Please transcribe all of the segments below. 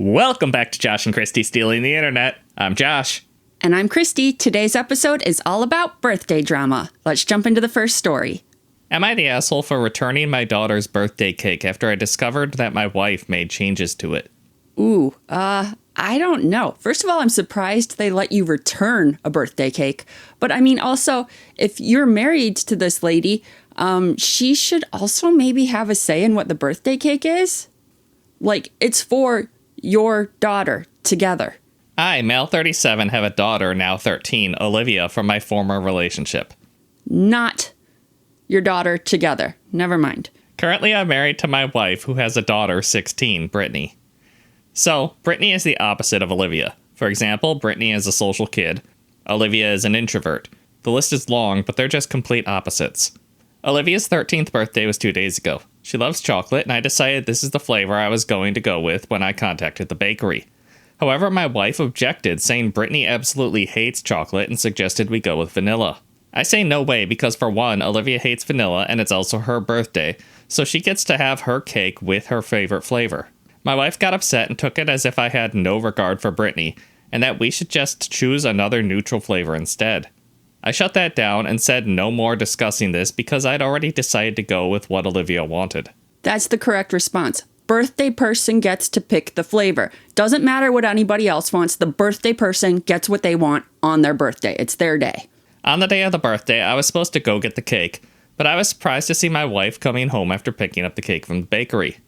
Welcome back to Josh and Kristie Stealing the Internet. I'm Josh. And I'm Kristie. Today's episode is all about birthday drama. Let's jump into the first story. Am I the asshole for returning my daughter's birthday cake after I discovered that my wife made changes to it? I don't know. First of all, I'm surprised they let you return a birthday cake. But I mean, also, if you're married to this lady, she should also maybe have a say in what the birthday cake is. Like, it's for your daughter together. I, male 37, have a daughter, now 13, Olivia, from my former relationship. Not your daughter together. Never mind. Currently, I'm married to my wife, who has a daughter, 16, Brittany. So, Brittany is the opposite of Olivia. For example, Brittany is a social kid. Olivia is an introvert. The list is long, but they're just complete opposites. Olivia's 13th birthday was 2 days ago. She loves chocolate, and I decided this is the flavor I was going to go with when I contacted the bakery. However, my wife objected, saying Brittany absolutely hates chocolate and suggested we go with vanilla. I say no way because, for one, Olivia hates vanilla and it's also her birthday, so she gets to have her cake with her favorite flavor. My wife got upset and took it as if I had no regard for Brittany, and that we should just choose another neutral flavor instead. I shut that down and said no more discussing this because I'd already decided to go with what Olivia wanted. That's the correct response. Birthday person gets to pick the flavor. Doesn't matter what anybody else wants. The birthday person gets what they want on their birthday. It's their day. On the day of the birthday, I was supposed to go get the cake, but I was surprised to see my wife coming home after picking up the cake from the bakery.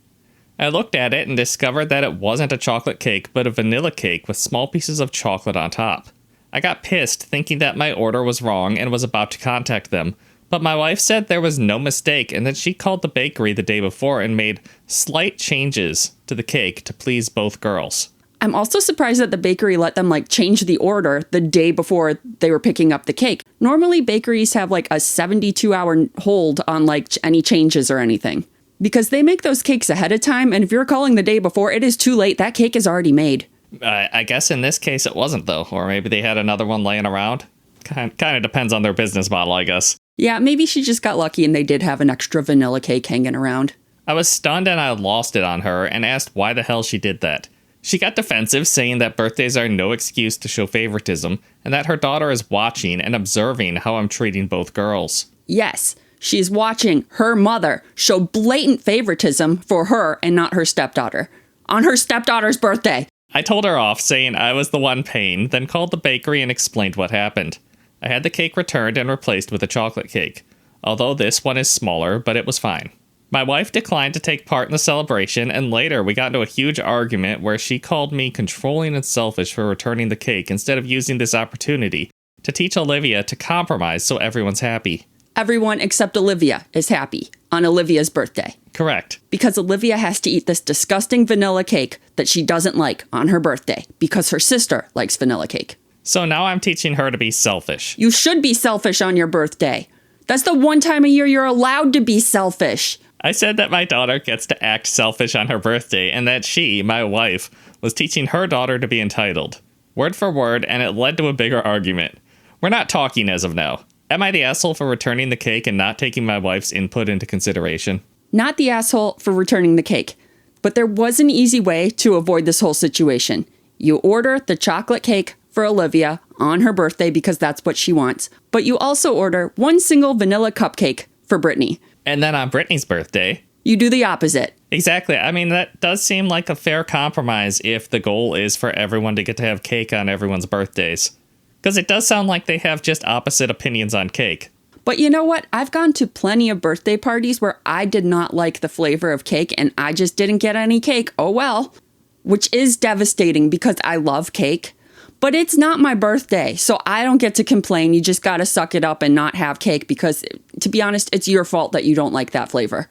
I looked at it and discovered that it wasn't a chocolate cake, but a vanilla cake with small pieces of chocolate on top. I got pissed, thinking that my order was wrong and was about to contact them, but my wife said there was no mistake and that she called the bakery the day before and made slight changes to the cake to please both girls. I'm also surprised that the bakery let them change the order the day before they were picking up the cake. Normally bakeries have a 72-hour hold on any changes or anything. Because they make those cakes ahead of time, and if you're calling the day before, it is too late. That cake is already made. I guess in this case it wasn't, though. Or maybe they had another one laying around. Kind of depends on their business model, I guess. Yeah, maybe she just got lucky and they did have an extra vanilla cake hanging around. I was stunned and I lost it on her and asked why the hell she did that. She got defensive, saying that birthdays are no excuse to show favoritism, and that her daughter is watching and observing how I'm treating both girls. Yes, she's watching her mother show blatant favoritism for her and not her stepdaughter. On her stepdaughter's birthday. I told her off, saying I was the one paying, then called the bakery and explained what happened. I had the cake returned and replaced with a chocolate cake, although this one is smaller, but it was fine. My wife declined to take part in the celebration, and later we got into a huge argument where she called me controlling and selfish for returning the cake instead of using this opportunity to teach Olivia to compromise so everyone's happy. Everyone except Olivia is happy on Olivia's birthday. Correct. Because Olivia has to eat this disgusting vanilla cake that she doesn't like on her birthday because her sister likes vanilla cake. So now I'm teaching her to be selfish. You should be selfish on your birthday. That's the one time a year you're allowed to be selfish. I said that my daughter gets to act selfish on her birthday and that she, my wife, was teaching her daughter to be entitled. Word for word, and it led to a bigger argument. We're not talking as of now. Am I the asshole for returning the cake and not taking my wife's input into consideration? Not the asshole for returning the cake. But there was an easy way to avoid this whole situation. You order the chocolate cake for Olivia on her birthday because that's what she wants. But you also order one single vanilla cupcake for Brittany. And then on Brittany's birthday, you do the opposite. Exactly. I mean, that does seem like a fair compromise if the goal is for everyone to get to have cake on everyone's birthdays. Because it does sound like they have just opposite opinions on cake. But you know what? I've gone to plenty of birthday parties where I did not like the flavor of cake and I just didn't get any cake. Oh well. Which is devastating because I love cake. But it's not my birthday, so I don't get to complain. You just gotta suck it up and not have cake because, to be honest, it's your fault that you don't like that flavor.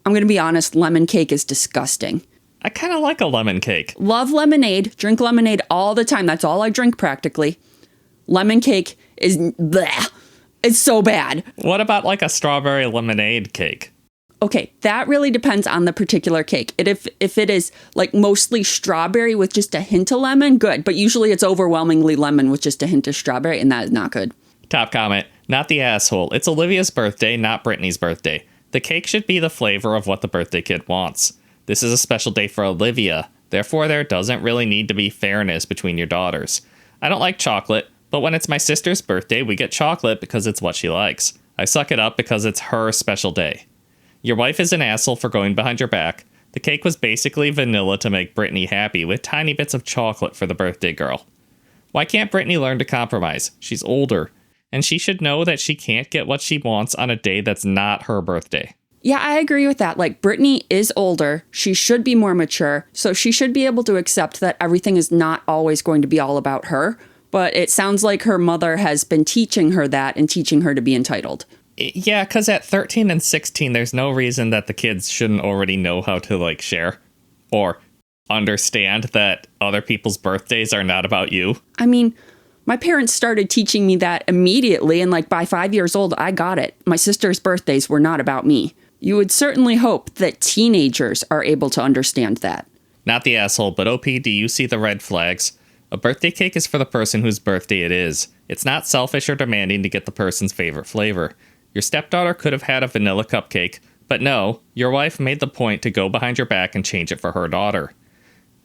I'm gonna be honest, lemon cake is disgusting. I kind of like a lemon cake. Love lemonade. Drink lemonade all the time. That's all I drink practically. Lemon cake is bleh. It's so bad. What about a strawberry lemonade cake? Okay, that really depends on the particular cake. If it is mostly strawberry with just a hint of lemon, good. But usually it's overwhelmingly lemon with just a hint of strawberry, and that is not good. Top comment, not the asshole. It's Olivia's birthday, not Brittany's birthday. The cake should be the flavor of what the birthday kid wants. This is a special day for Olivia. Therefore, there doesn't really need to be fairness between your daughters. I don't like chocolate, but when it's my sister's birthday, we get chocolate because it's what she likes. I suck it up because it's her special day. Your wife is an asshole for going behind your back. The cake was basically vanilla to make Brittany happy with tiny bits of chocolate for the birthday girl. Why can't Brittany learn to compromise? She's older, and she should know that she can't get what she wants on a day that's not her birthday. Yeah, I agree with that. Like, Brittany is older. She should be more mature. So she should be able to accept that everything is not always going to be all about her. But it sounds like her mother has been teaching her that and teaching her to be entitled. Yeah, because at 13 and 16, there's no reason that the kids shouldn't already know how to, share or understand that other people's birthdays are not about you. I mean, my parents started teaching me that immediately, and by 5 years old, I got it. My sister's birthdays were not about me. You would certainly hope that teenagers are able to understand that. Not the asshole, but OP, do you see the red flags? A birthday cake is for the person whose birthday it is. It's not selfish or demanding to get the person's favorite flavor. Your stepdaughter could have had a vanilla cupcake, but no, your wife made the point to go behind your back and change it for her daughter.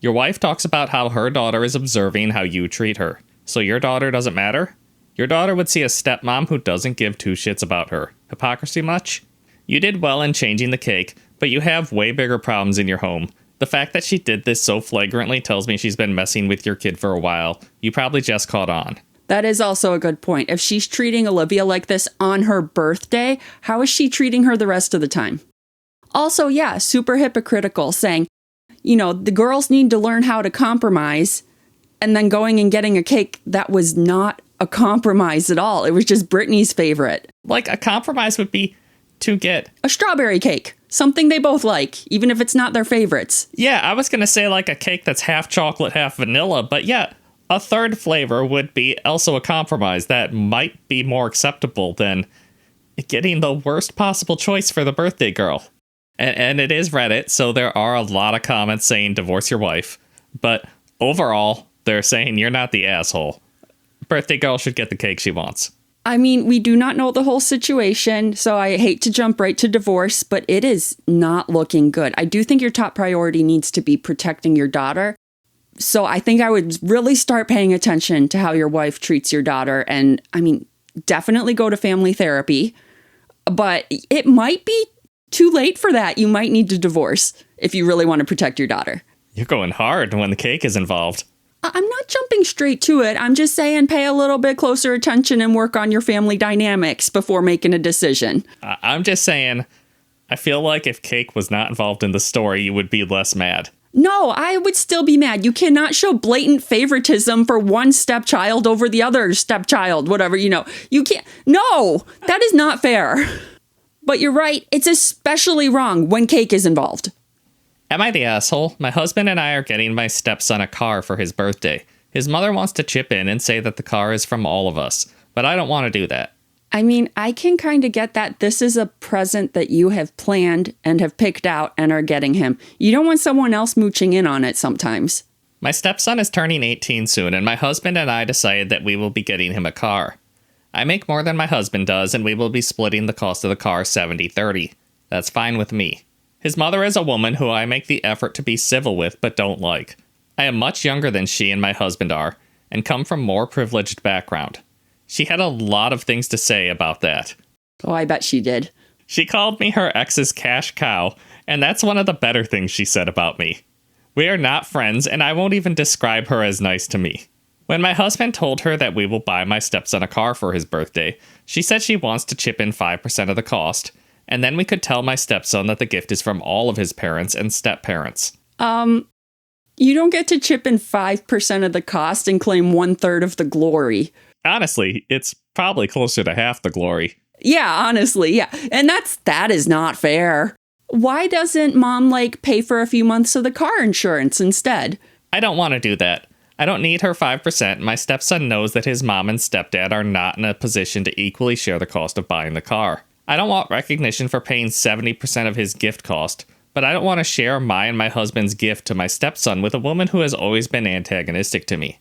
Your wife talks about how her daughter is observing how you treat her. So your daughter doesn't matter? Your daughter would see a stepmom who doesn't give two shits about her. Hypocrisy much? You did well in changing the cake, but you have way bigger problems in your home. The fact that she did this so flagrantly tells me she's been messing with your kid for a while. You probably just caught on. That is also a good point. If she's treating Olivia like this on her birthday, how is she treating her the rest of the time? Also, yeah, super hypocritical, saying, the girls need to learn how to compromise, and then going and getting a cake that was not a compromise at all. It was just Brittany's favorite. A compromise would be to get a strawberry cake, something they both like, even if it's not their favorites. Yeah, I was going to say a cake that's half chocolate, half vanilla, but yeah, a third flavor would be also a compromise that might be more acceptable than getting the worst possible choice for the birthday girl. And it is Reddit, so there are a lot of comments saying divorce your wife, but overall, they're saying you're not the asshole. Birthday girl should get the cake she wants. I mean, we do not know the whole situation, so I hate to jump right to divorce, but it is not looking good. I do think your top priority needs to be protecting your daughter. So I think I would really start paying attention to how your wife treats your daughter. And definitely go to family therapy, but it might be too late for that. You might need to divorce if you really want to protect your daughter. You're going hard when the cake is involved. I'm not jumping straight to it. I'm just saying pay a little bit closer attention and work on your family dynamics before making a decision. I'm just saying, I feel like if cake was not involved in the story, you would be less mad. No, I would still be mad. You cannot show blatant favoritism for one stepchild over the other stepchild, whatever, You can't. No, that is not fair. But you're right. It's especially wrong when cake is involved. Am I the asshole? My husband and I are getting my stepson a car for his birthday. His mother wants to chip in and say that the car is from all of us, but I don't want to do that. I mean, I can kind of get that. This is a present that you have planned and have picked out and are getting him. You don't want someone else mooching in on it sometimes. My stepson is turning 18 soon, and my husband and I decided that we will be getting him a car. I make more than my husband does, and we will be splitting the cost of the car 70-30. That's fine with me. His mother is a woman who I make the effort to be civil with but don't like. I am much younger than she and my husband are, and come from more privileged background. She had a lot of things to say about that. Oh, I bet she did. She called me her ex's cash cow, and that's one of the better things she said about me. We are not friends, and I won't even describe her as nice to me. When my husband told her that we will buy my stepson a car for his birthday, she said she wants to chip in 5% of the cost, and then we could tell my stepson that the gift is from all of his parents and step-parents. You don't get to chip in 5% of the cost and claim 1/3 of the glory. Honestly, it's probably closer to half the glory. Yeah, honestly, yeah. And that is not fair. Why doesn't mom, pay for a few months of the car insurance instead? I don't want to do that. I don't need her 5%. My stepson knows that his mom and stepdad are not in a position to equally share the cost of buying the car. I don't want recognition for paying 70% of his gift cost, but I don't want to share my and my husband's gift to my stepson with a woman who has always been antagonistic to me.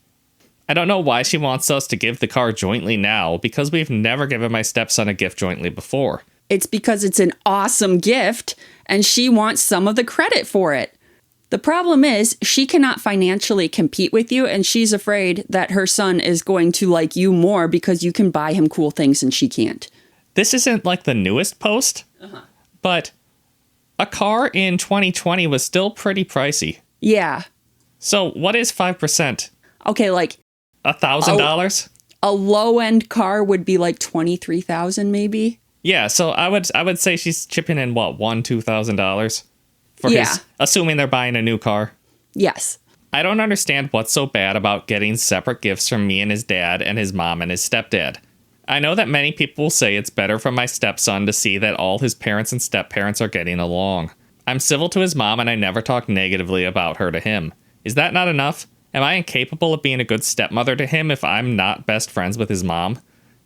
I don't know why she wants us to give the car jointly now, because we've never given my stepson a gift jointly before. It's because it's an awesome gift, and she wants some of the credit for it. The problem is she cannot financially compete with you, and she's afraid that her son is going to like you more because you can buy him cool things and she can't. This isn't like the newest post, but a car in 2020 was still pretty pricey. Yeah. So what is 5%? Okay, like $1,000? a low-end car would be like $23,000 maybe. Yeah, so I would say she's chipping in what, $2,000 for his, assuming they're buying a new car. Yes. I don't understand what's so bad about getting separate gifts from me and his dad and his mom and his stepdad. I know that many people will say it's better for my stepson to see that all his parents and stepparents are getting along. I'm civil to his mom and I never talk negatively about her to him. Is that not enough? Am I incapable of being a good stepmother to him if I'm not best friends with his mom?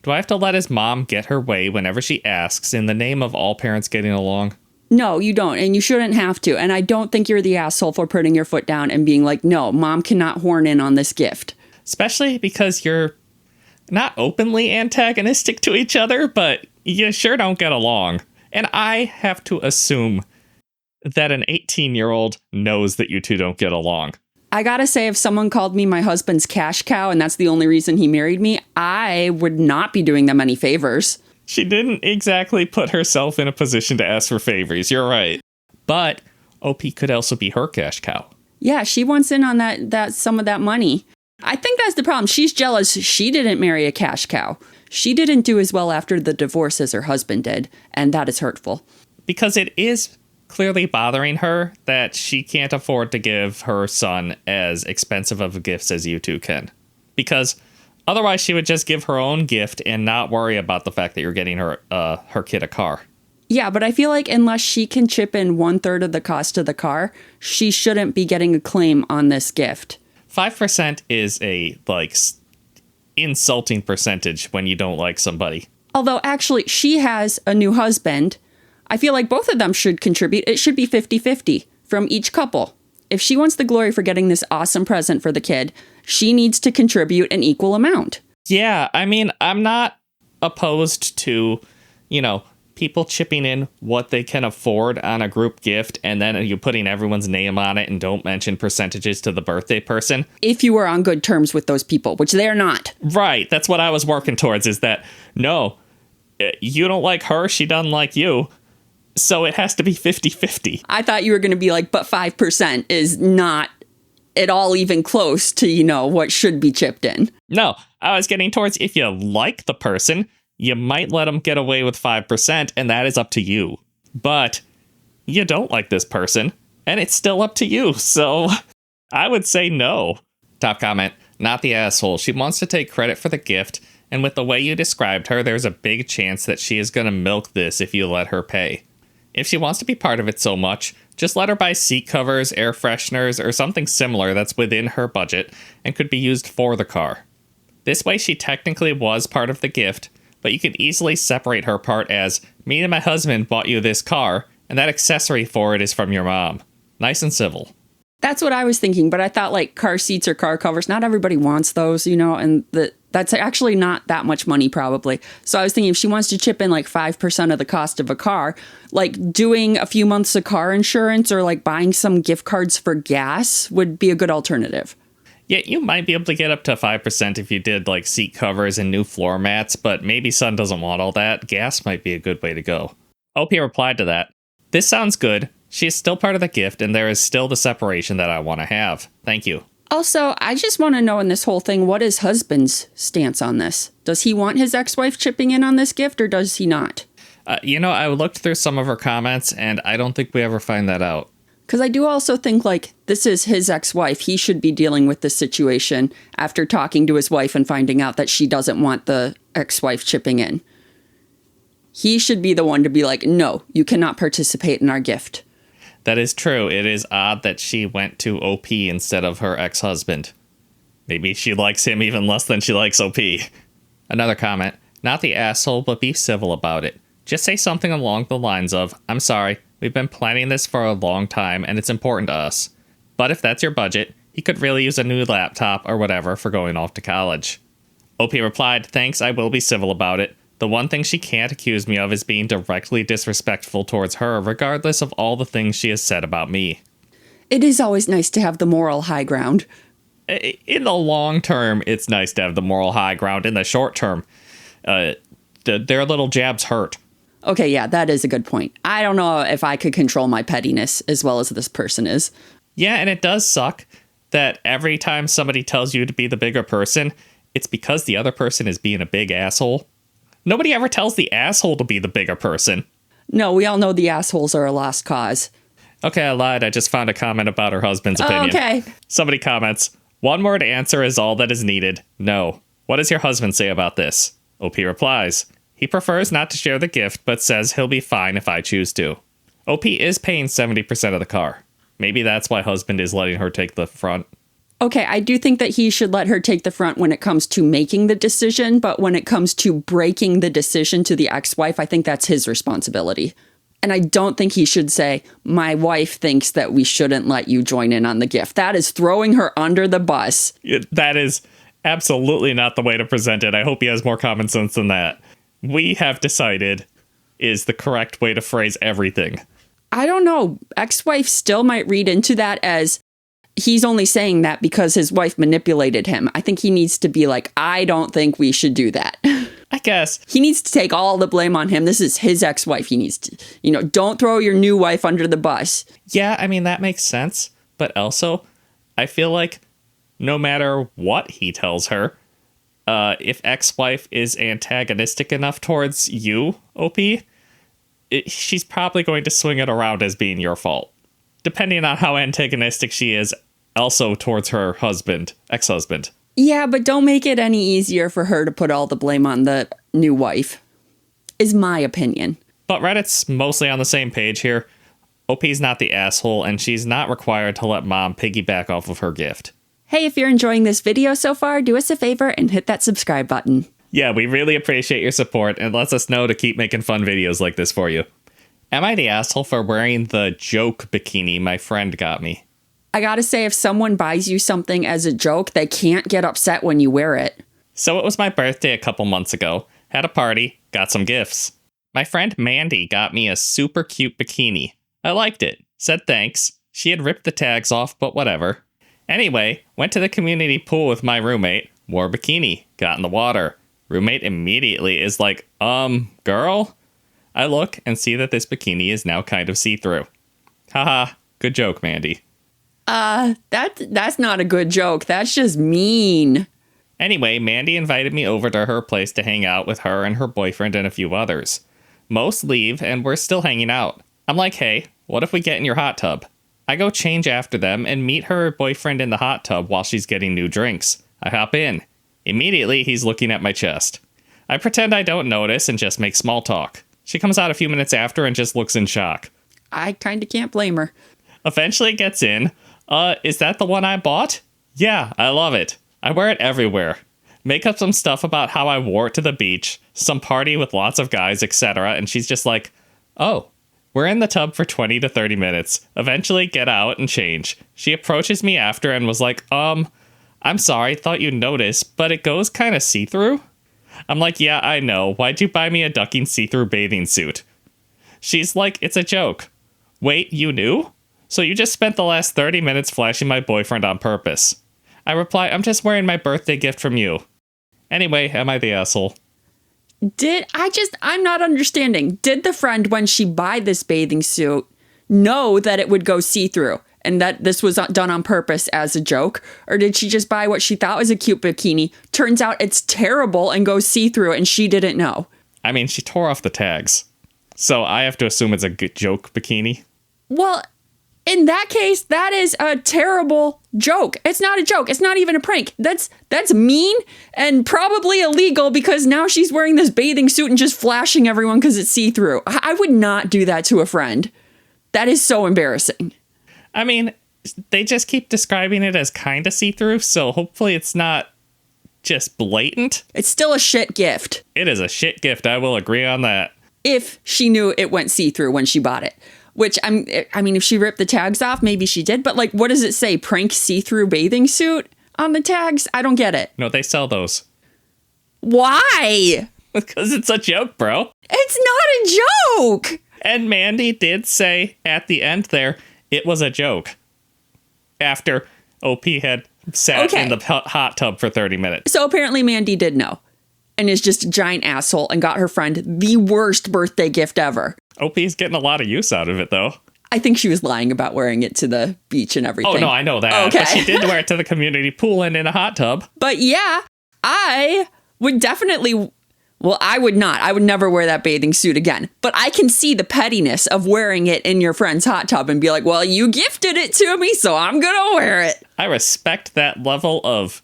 Do I have to let his mom get her way whenever she asks in the name of all parents getting along? No, you don't, and you shouldn't have to. And I don't think you're the asshole for putting your foot down and being like, no, mom cannot horn in on this gift. Especially because you're not openly antagonistic to each other, but you sure don't get along. And I have to assume that an 18-year-old knows that you two don't get along. I gotta say, if someone called me my husband's cash cow and that's the only reason he married me, I would not be doing them any favors. She didn't exactly put herself in a position to ask for favors, you're right. But OP could also be her cash cow. Yeah, she wants in on that some of that money. I think that's the problem. She's jealous she didn't marry a cash cow. She didn't do as well after the divorce as her husband did, and that is hurtful. Because it is clearly bothering her that she can't afford to give her son as expensive of gifts as you two can. Because otherwise she would just give her own gift and not worry about the fact that you're getting her kid a car. Yeah, but I feel like unless she can chip in 1/3 of the cost of the car, she shouldn't be getting a claim on this gift. 5% is a, insulting percentage when you don't like somebody. Although, actually, she has a new husband. I feel like both of them should contribute. It should be 50-50 from each couple. If she wants the glory for getting this awesome present for the kid, she needs to contribute an equal amount. Yeah, I mean, I'm not opposed to, people chipping in what they can afford on a group gift, and then you putting everyone's name on it and don't mention percentages to the birthday person. If you were on good terms with those people, which they're not. Right, that's what I was working towards, is that, no, you don't like her, she doesn't like you, so it has to be 50-50. I thought you were going to be like, but 5% is not at all even close to, what should be chipped in. No, I was getting towards, if you like the person, you might let them get away with 5%, and that is up to you. But you don't like this person, and it's still up to you, so I would say no. Top comment, not the asshole. She wants to take credit for the gift, and with the way you described her, there's a big chance that she is going to milk this if you let her pay. If she wants to be part of it so much, just let her buy seat covers, air fresheners, or something similar that's within her budget and could be used for the car. This way she technically was part of the gift, but you can easily separate her part as, me and my husband bought you this car, and that accessory for it is from your mom. Nice and civil. That's what I was thinking, but I thought like car seats or car covers, not everybody wants those, and that's actually not that much money probably. So I was thinking if she wants to chip in like 5% of the cost of a car, like doing a few months of car insurance or like buying some gift cards for gas would be a good alternative. Yeah, you might be able to get up to 5% if you did like seat covers and new floor mats, but maybe son doesn't want all that. Gas might be a good way to go. OP replied to that. This sounds good. She is still part of the gift, and there is still the separation that I want to have. Thank you. Also, I just want to know in this whole thing, what is husband's stance on this? Does he want his ex-wife chipping in on this gift, or does he not? I looked through some of her comments, and I don't think we ever find that out. Because I do also think, this is his ex-wife. He should be dealing with this situation after talking to his wife and finding out that she doesn't want the ex-wife chipping in. He should be the one to be like, no, you cannot participate in our gift. That is true. It is odd that she went to OP instead of her ex-husband. Maybe she likes him even less than she likes OP. Another comment. Not the asshole, but be civil about it. Just say something along the lines of, I'm sorry, we've been planning this for a long time and it's important to us. But if that's your budget, he could really use a new laptop or whatever for going off to college. OP replied, thanks, I will be civil about it. The one thing she can't accuse me of is being directly disrespectful towards her, regardless of all the things she has said about me. It is always nice to have the moral high ground. In the long term, it's nice to have the moral high ground. In the short term, their little jabs hurt. Okay, yeah, that is a good point. I don't know if I could control my pettiness as well as this person is. Yeah, and it does suck that every time somebody tells you to be the bigger person, it's because the other person is being a big asshole. Nobody ever tells the asshole to be the bigger person. No, we all know the assholes are a lost cause. Okay, I lied. I just found a comment about her husband's opinion. Okay. Somebody comments, "One word answer is all that is needed. No. What does your husband say about this?" OP replies, "He prefers not to share the gift, but says he'll be fine if I choose to." OP is paying 70% of the car. Maybe that's why husband is letting her take the front. Okay, I do think that he should let her take the front when it comes to making the decision, but when it comes to breaking the decision to the ex-wife, I think that's his responsibility. And I don't think he should say, my wife thinks that we shouldn't let you join in on the gift. That is throwing her under the bus. That is absolutely not the way to present it. I hope he has more common sense than that. We have decided is the correct way to phrase everything. I don't know. Ex-wife still might read into that as he's only saying that because his wife manipulated him. I think he needs to be like, I don't think we should do that. I guess. He needs to take all the blame on him. This is his ex-wife. He needs to, don't throw your new wife under the bus. Yeah, I mean, that makes sense. But also, I feel like no matter what he tells her, if ex-wife is antagonistic enough towards you, OP, she's probably going to swing it around as being your fault. Depending on how antagonistic she is also towards her husband, ex-husband. Yeah, but don't make it any easier for her to put all the blame on the new wife, is my opinion. But Reddit's mostly on the same page here. OP's not the asshole, and she's not required to let mom piggyback off of her gift. Hey, if you're enjoying this video so far, do us a favor and hit that subscribe button. Yeah, we really appreciate your support, and lets us know to keep making fun videos like this for you. Am I the asshole for wearing the joke bikini my friend got me? I gotta say, if someone buys you something as a joke, they can't get upset when you wear it. So it was my birthday a couple months ago. Had a party, got some gifts. My friend Mandy got me a super cute bikini. I liked it. Said thanks. She had ripped the tags off, but whatever. Anyway, went to the community pool with my roommate, wore a bikini, got in the water. Roommate immediately is like, girl? I look and see that this bikini is now kind of see-through. Haha, good joke, Mandy. That's not a good joke. That's just mean. Anyway, Mandy invited me over to her place to hang out with her and her boyfriend and a few others. Most leave, and we're still hanging out. I'm like, hey, what if we get in your hot tub? I go change after them and meet her boyfriend in the hot tub while she's getting new drinks. I hop in. Immediately, he's looking at my chest. I pretend I don't notice and just make small talk. She comes out a few minutes after and just looks in shock. I kinda can't blame her. Eventually gets in. Is that the one I bought? Yeah, I love it. I wear it everywhere. Make up some stuff about how I wore it to the beach, some party with lots of guys, etc. And she's just like, oh. We're in the tub for 20 to 30 minutes. Eventually get out and change. She approaches me after and was like, I'm sorry, thought you'd notice, but it goes kind of see-through? I'm like, yeah, I know. Why'd you buy me a ducking see-through bathing suit? She's like, it's a joke. Wait, you knew? So you just spent the last 30 minutes flashing my boyfriend on purpose. I reply, I'm just wearing my birthday gift from you. Anyway, am I the asshole? I'm not understanding. Did the friend, when she buy this bathing suit, know that it would go see-through and that this was done on purpose as a joke? Or did she just buy what she thought was a cute bikini? Turns out it's terrible and goes see-through and she didn't know. I mean, she tore off the tags. So I have to assume it's a good joke bikini. Well, in that case, that is a terrible joke. It's not a joke. It's not even a prank. That's mean and probably illegal because now she's wearing this bathing suit and just flashing everyone because it's see-through. I would not do that to a friend. That is so embarrassing. I mean, they just keep describing it as kind of see-through, so hopefully it's not just blatant. It's still a shit gift. It is a shit gift. I will agree on that. If she knew it went see-through when she bought it. Which, I mean, if she ripped the tags off, maybe she did. But, like, what does it say? Prank see-through bathing suit on the tags? I don't get it. No, they sell those. Why? Because it's a joke, bro. It's not a joke. And Mandy did say at the end there, it was a joke. after OP had sat in the hot tub for 30 minutes. So apparently Mandy did know and is just a giant asshole and got her friend the worst birthday gift ever. OP's getting a lot of use out of it, though. I think she was lying about wearing it to the beach and everything. Oh, no, I know that. Okay. But she did wear it to the community pool and in a hot tub. But yeah, I would definitely... Well, I would not. I would never wear that bathing suit again. But I can see the pettiness of wearing it in your friend's hot tub and be like, well, you gifted it to me, so I'm going to wear it. I respect that level of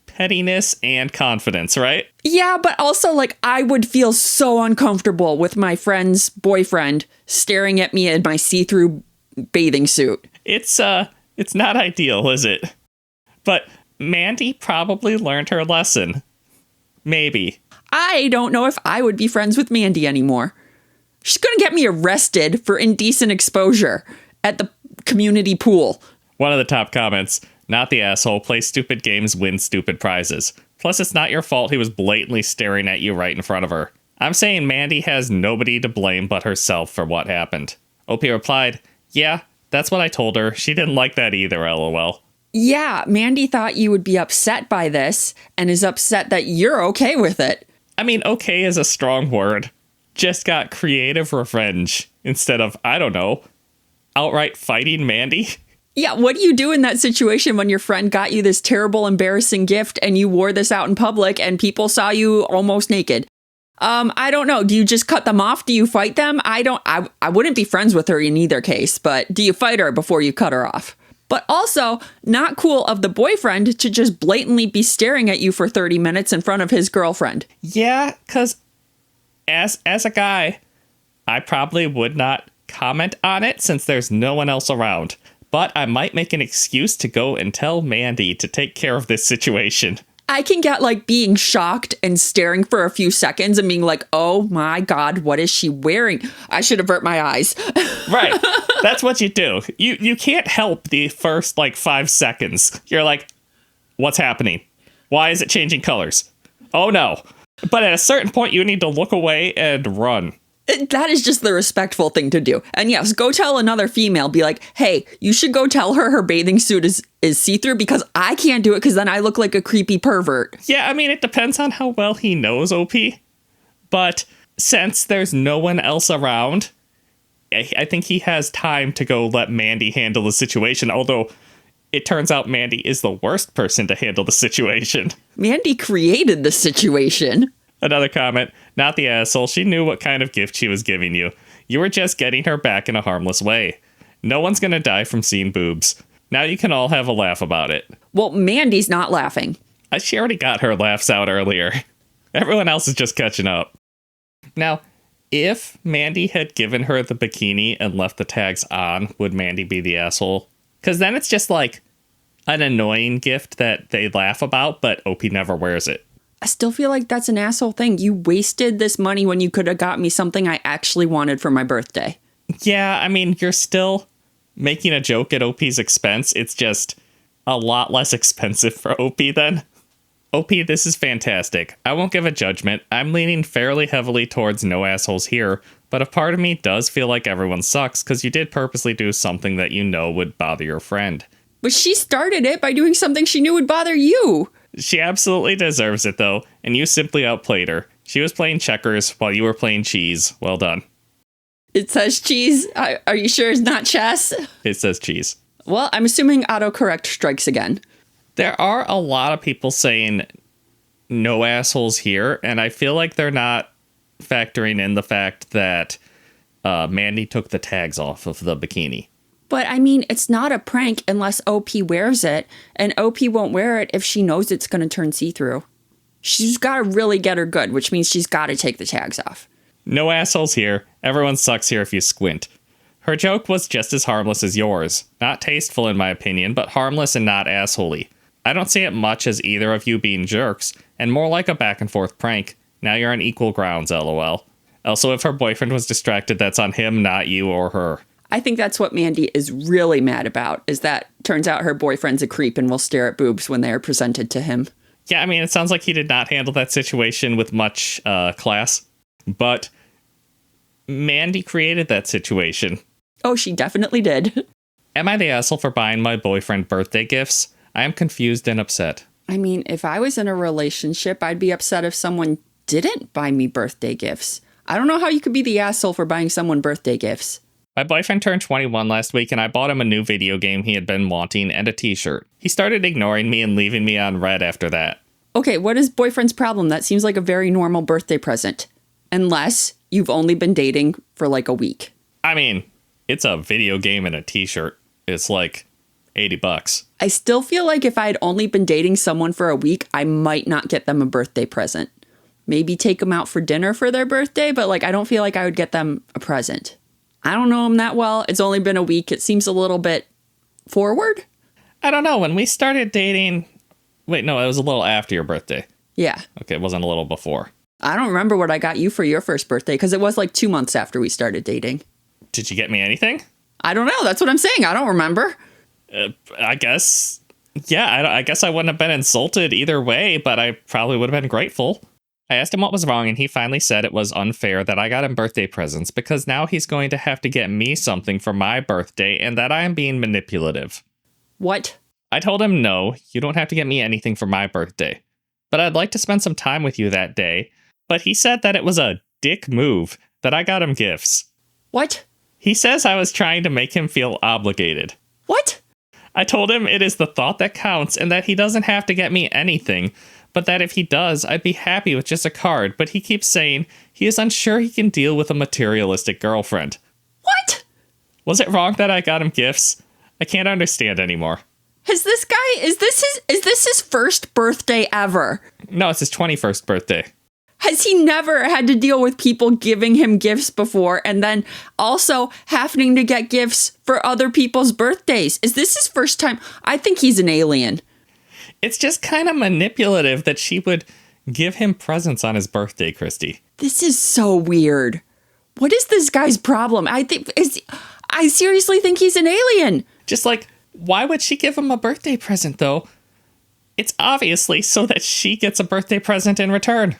pettiness and confidence, right? Yeah, but also, like, I would feel so uncomfortable with my friend's boyfriend staring at me in my see-through bathing suit. It's not ideal, is it? But Mandy probably learned her lesson. Maybe. I don't know if I would be friends with Mandy anymore. She's going to get me arrested for indecent exposure at the community pool. One of the top comments, not the asshole, play stupid games, win stupid prizes. Plus, it's not your fault he was blatantly staring at you right in front of her. I'm saying Mandy has nobody to blame but herself for what happened. OP replied, yeah, that's what I told her. She didn't like that either, lol. Yeah, Mandy thought you would be upset by this and is upset that you're okay with it. I mean, okay is a strong word. Just got creative revenge instead of, I don't know, outright fighting Mandy. Yeah, what do you do in that situation when your friend got you this terrible, embarrassing gift and you wore this out in public and people saw you almost naked? I don't know. Do you just cut them off? Do you fight them? I wouldn't be friends with her in either case, but do you fight her before you cut her off? But also, not cool of the boyfriend to just blatantly be staring at you for 30 minutes in front of his girlfriend. Yeah, because as a guy, I probably would not comment on it since there's no one else around. But I might make an excuse to go and tell Mandy to take care of this situation. I can get like being shocked and staring for a few seconds and being like, oh my God, what is she wearing? I should avert my eyes. Right. That's what you do. You can't help the first like 5 seconds. You're like, what's happening? Why is it changing colors? Oh no. But at a certain point, you need to look away and run. That is just the respectful thing to do. And yes, go tell another female, be like, hey, you should go tell her bathing suit is see-through because I can't do it because then I look like a creepy pervert. Yeah, I mean, it depends on how well he knows OP. But since there's no one else around, I think he has time to go let Mandy handle the situation. Although it turns out Mandy is the worst person to handle the situation. Mandy created the situation. Another comment, not the asshole. She knew what kind of gift she was giving you. You were just getting her back in a harmless way. No one's going to die from seeing boobs. Now you can all have a laugh about it. Well, Mandy's not laughing. She already got her laughs out earlier. Everyone else is just catching up. Now, if Mandy had given her the bikini and left the tags on, would Mandy be the asshole? Because then it's just like an annoying gift that they laugh about, but OP never wears it. I still feel like that's an asshole thing. You wasted this money when you could have got me something I actually wanted for my birthday. Yeah, I mean, you're still making a joke at OP's expense. It's just a lot less expensive for OP then. OP, this is fantastic. I won't give a judgment. I'm leaning fairly heavily towards no assholes here, but a part of me does feel like everyone sucks because you did purposely do something that you know would bother your friend. But she started it by doing something she knew would bother you. She absolutely deserves it, though, and you simply outplayed her. She was playing checkers while you were playing cheese. Well done. It says cheese. Are you sure it's not chess? It says cheese. Well, I'm assuming autocorrect strikes again. There are a lot of people saying no assholes here, and I feel like they're not factoring in the fact that Mandy took the tags off of the bikini. But I mean, it's not a prank unless OP wears it, and OP won't wear it if she knows it's going to turn see-through. She's got to really get her good, which means she's got to take the tags off. No assholes here. Everyone sucks here if you squint. Her joke was just as harmless as yours. Not tasteful in my opinion, but harmless and not assholey. I don't see it much as either of you being jerks, and more like a back and forth prank. Now you're on equal grounds, lol. Also, if her boyfriend was distracted, that's on him, not you or her. I think that's what Mandy is really mad about, is that turns out her boyfriend's a creep and will stare at boobs when they are presented to him. Yeah, I mean, it sounds like he did not handle that situation with much class, but Mandy created that situation. Oh, she definitely did. Am I the asshole for buying my boyfriend birthday gifts? I am confused and upset. I mean, if I was in a relationship, I'd be upset if someone didn't buy me birthday gifts. I don't know how you could be the asshole for buying someone birthday gifts. My boyfriend turned 21 last week and I bought him a new video game he had been wanting and a t-shirt. He started ignoring me and leaving me on red after that. Okay, what is boyfriend's problem? That seems like a very normal birthday present. Unless you've only been dating for like a week. I mean, it's a video game and a t-shirt. It's like $80. I still feel like if I had only been dating someone for a week, I might not get them a birthday present. Maybe take them out for dinner for their birthday, but like I don't feel like I would get them a present. I don't know them that well. It's only been a week. It seems a little bit forward. I don't know. When we started dating... Wait, no, it was a little after your birthday. Yeah. Okay, it wasn't a little before. I don't remember what I got you for your first birthday because it was like 2 months after we started dating. Did you get me anything? I don't know. That's what I'm saying. I don't remember. I guess... Yeah, I guess I wouldn't have been insulted either way, but I probably would have been grateful. I asked him what was wrong, and he finally said it was unfair that I got him birthday presents because now he's going to have to get me something for my birthday and that I am being manipulative. What? I told him no, you don't have to get me anything for my birthday. But I'd like to spend some time with you that day. But he said that it was a dick move that I got him gifts. What? He says I was trying to make him feel obligated. What? I told him it is the thought that counts and that he doesn't have to get me anything. But that if he does, I'd be happy with just a card. But he keeps saying he is unsure he can deal with a materialistic girlfriend. What? Was it wrong that I got him gifts? I can't understand anymore. Is this his first birthday ever? No, it's his 21st birthday. Has he never had to deal with people giving him gifts before and then also having to get gifts for other people's birthdays? Is this his first time? I think he's an alien. It's just kind of manipulative that she would give him presents on his birthday, Kristie. This is so weird. What is this guy's problem? I seriously think he's an alien. Just like, why would she give him a birthday present, though? It's obviously so that she gets a birthday present in return.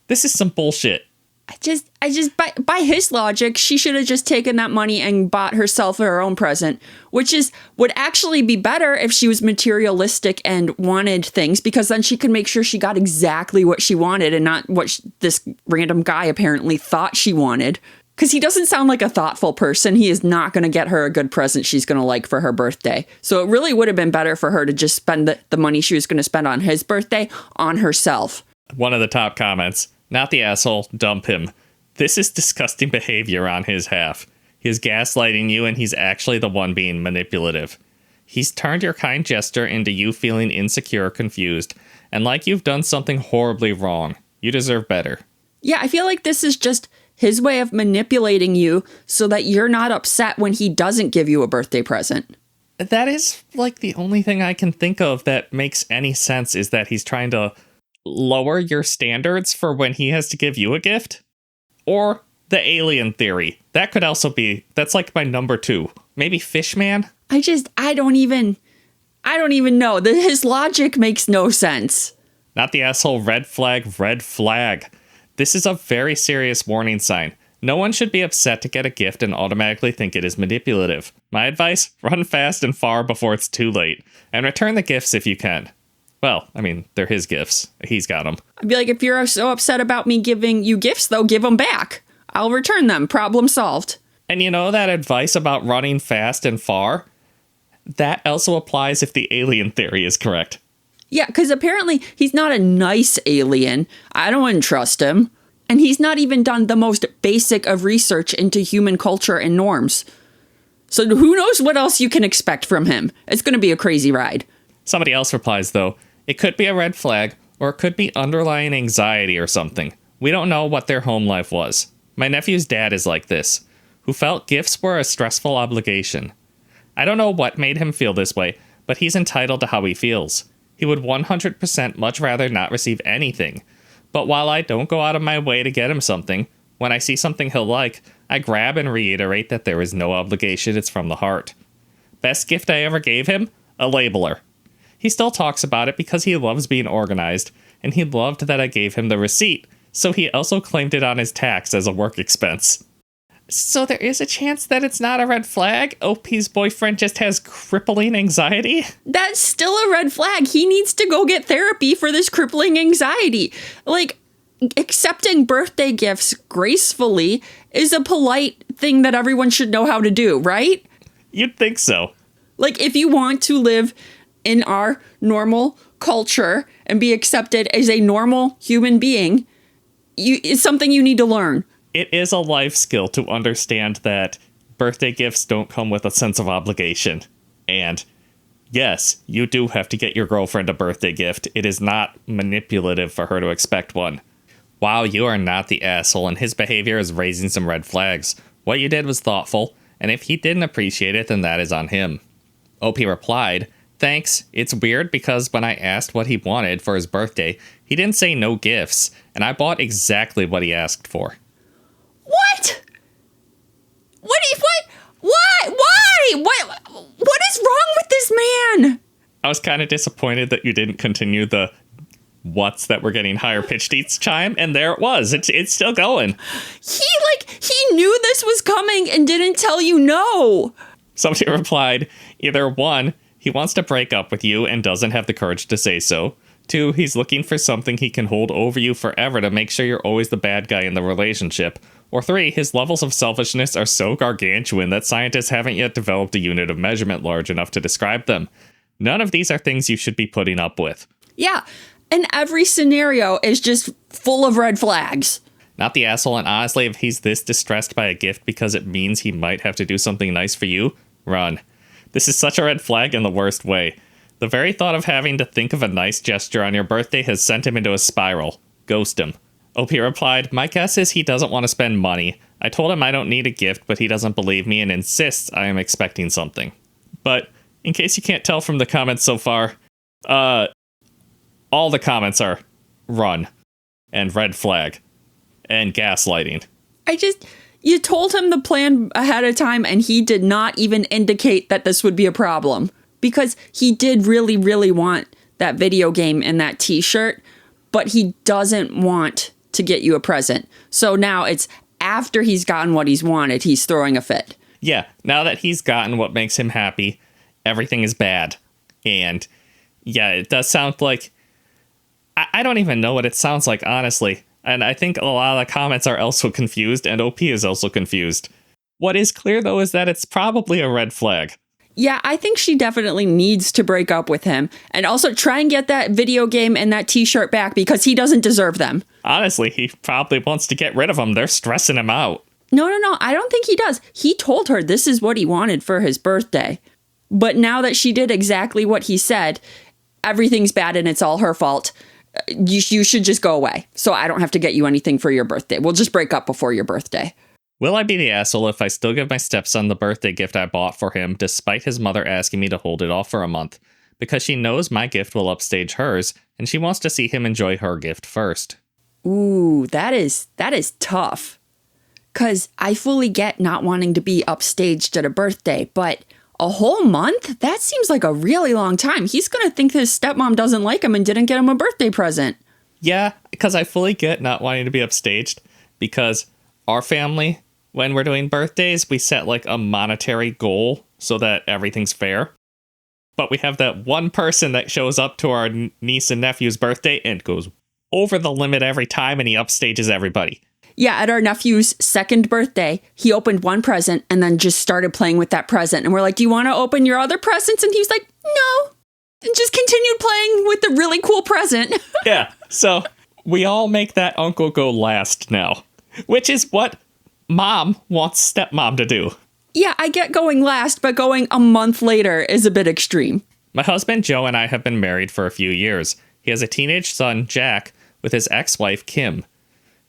This is some bullshit. I just by his logic, she should have just taken that money and bought herself her own present, which would actually be better if she was materialistic and wanted things, because then she could make sure she got exactly what she wanted and not what this random guy apparently thought she wanted. Because he doesn't sound like a thoughtful person. He is not going to get her a good present she's going to like for her birthday. So it really would have been better for her to just spend the money she was going to spend on his birthday on herself. One of the top comments. Not the asshole, dump him. This is disgusting behavior on his half. He is gaslighting you and he's actually the one being manipulative. He's turned your kind gesture into you feeling insecure, confused, and like you've done something horribly wrong. You deserve better. Yeah, I feel like this is just his way of manipulating you so that you're not upset when he doesn't give you a birthday present. That is like the only thing I can think of that makes any sense, is that he's trying to lower your standards for when he has to give you a gift. Or the alien theory. That could also be, that's like my number 2. Maybe Fishman? I don't even know. His logic makes no sense. Not the asshole, red flag, red flag. This is a very serious warning sign. No one should be upset to get a gift and automatically think it is manipulative. My advice, run fast and far before it's too late. And return the gifts if you can. Well, I mean, they're his gifts. He's got them. I'd be like, if you're so upset about me giving you gifts, though, give them back. I'll return them. Problem solved. And you know that advice about running fast and far? That also applies if the alien theory is correct. Yeah, because apparently he's not a nice alien. I don't trust him. And he's not even done the most basic of research into human culture and norms. So who knows what else you can expect from him? It's going to be a crazy ride. Somebody else replies, though, it could be a red flag, or it could be underlying anxiety or something. We don't know what their home life was. My nephew's dad is like this, who felt gifts were a stressful obligation. I don't know what made him feel this way, but he's entitled to how he feels. He would 100% much rather not receive anything. But while I don't go out of my way to get him something, when I see something he'll like, I grab and reiterate that there is no obligation, it's from the heart. Best gift I ever gave him? A labeler. He still talks about it because he loves being organized, and he loved that I gave him the receipt, so he also claimed it on his tax as a work expense. So there is a chance that it's not a red flag? OP's boyfriend just has crippling anxiety? That's still a red flag. He needs to go get therapy for this crippling anxiety. Like, accepting birthday gifts gracefully is a polite thing that everyone should know how to do, right? You'd think so. Like, if you want to live in our normal culture and be accepted as a normal human being, it's something you need to learn. It is a life skill to understand that birthday gifts don't come with a sense of obligation. And yes, you do have to get your girlfriend a birthday gift. It is not manipulative for her to expect one. Wow, you are not the asshole, and his behavior is raising some red flags. What you did was thoughtful, and if he didn't appreciate it, then that is on him. OP replied, "Thanks, it's weird because when I asked what he wanted for his birthday, he didn't say no gifts, and I bought exactly what he asked for." What? Why? What is wrong with this man? I was kind of disappointed that you didn't continue the what's that we're getting higher pitched each chime, and there it was. It's still going. He knew this was coming and didn't tell you no. Somebody replied, either 1, he wants to break up with you and doesn't have the courage to say so. 2, he's looking for something he can hold over you forever to make sure you're always the bad guy in the relationship. Or 3, his levels of selfishness are so gargantuan that scientists haven't yet developed a unit of measurement large enough to describe them. None of these are things you should be putting up with. Yeah, and every scenario is just full of red flags. Not the asshole, and honestly, if he's this distressed by a gift because it means he might have to do something nice for you, run. This is such a red flag in the worst way. The very thought of having to think of a nice gesture on your birthday has sent him into a spiral. Ghost him. OP replied, "My guess is he doesn't want to spend money. I told him I don't need a gift, but he doesn't believe me and insists I am expecting something." But, in case you can't tell from the comments so far, all the comments are run, and red flag, and gaslighting. You told him the plan ahead of time, and he did not even indicate that this would be a problem. Because he did really, really want that video game and that t-shirt, but he doesn't want to get you a present. So now it's after he's gotten what he's wanted, he's throwing a fit. Yeah, now that he's gotten what makes him happy, everything is bad. And yeah, it does sound like... I don't even know what it sounds like, honestly. And I think a lot of the comments are also confused, and OP is also confused. What is clear, though, is that it's probably a red flag. Yeah, I think she definitely needs to break up with him. And also try and get that video game and that t-shirt back because he doesn't deserve them. Honestly, he probably wants to get rid of them. They're stressing him out. No, I don't think he does. He told her this is what he wanted for his birthday. But now that she did exactly what he said, everything's bad and it's all her fault. You should just go away. So I don't have to get you anything for your birthday. We'll just break up before your birthday. Will I be the asshole if I still give my stepson the birthday gift I bought for him, despite his mother asking me to hold it off for a month? Because she knows my gift will upstage hers, and she wants to see him enjoy her gift first. Ooh, that is tough. Because I fully get not wanting to be upstaged at a birthday, but a whole month? That seems like a really long time. He's going to think his stepmom doesn't like him and didn't get him a birthday present. Yeah, because I fully get not wanting to be upstaged, because our family... when we're doing birthdays, we set like a monetary goal so that everything's fair. But we have that one person that shows up to our niece and nephew's birthday and goes over the limit every time, and he upstages everybody. Yeah, at our nephew's second birthday, he opened one present and then just started playing with that present. And we're like, "Do you want to open your other presents?" And he was like, "No." And just continued playing with the really cool present. Yeah, so we all make that uncle go last now, which is what Mom wants stepmom to do. Yeah, I get going last, but going a month later is a bit extreme. My husband Joe and I have been married for a few years. He has a teenage son, Jack, with his ex-wife, Kim.